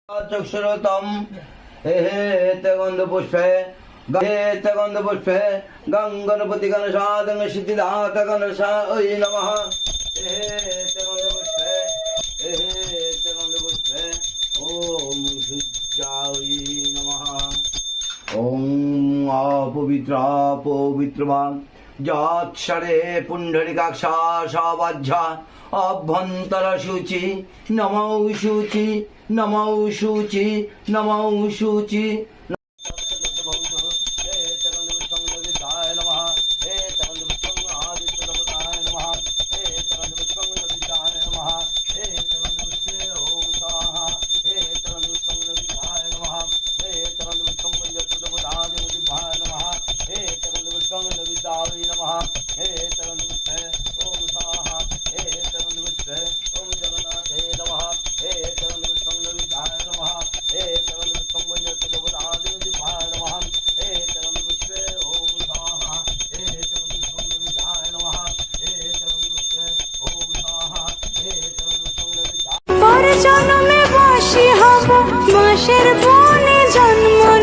চক্ষুরতম হে গন্ধ পুষ্পে গন্ধ পুষ্পে গঙ্গনপতি গণসাধন সিদ্ধিদাত গণসা ওই নমঃ হে গন্ধ পুষ্পে গন্ধ পুষ্পে ওম সূর্যায় নমঃ ওম পবিত্রবান যৎসরে পুণ্ডরিকাক্ষা সবাজ্যা অভ্যন্তর শুচি নমৌ শুচি নমৌ শুচি নমৌ শুচি জন্মে বাসি হব বাঁশের বনে জন্ম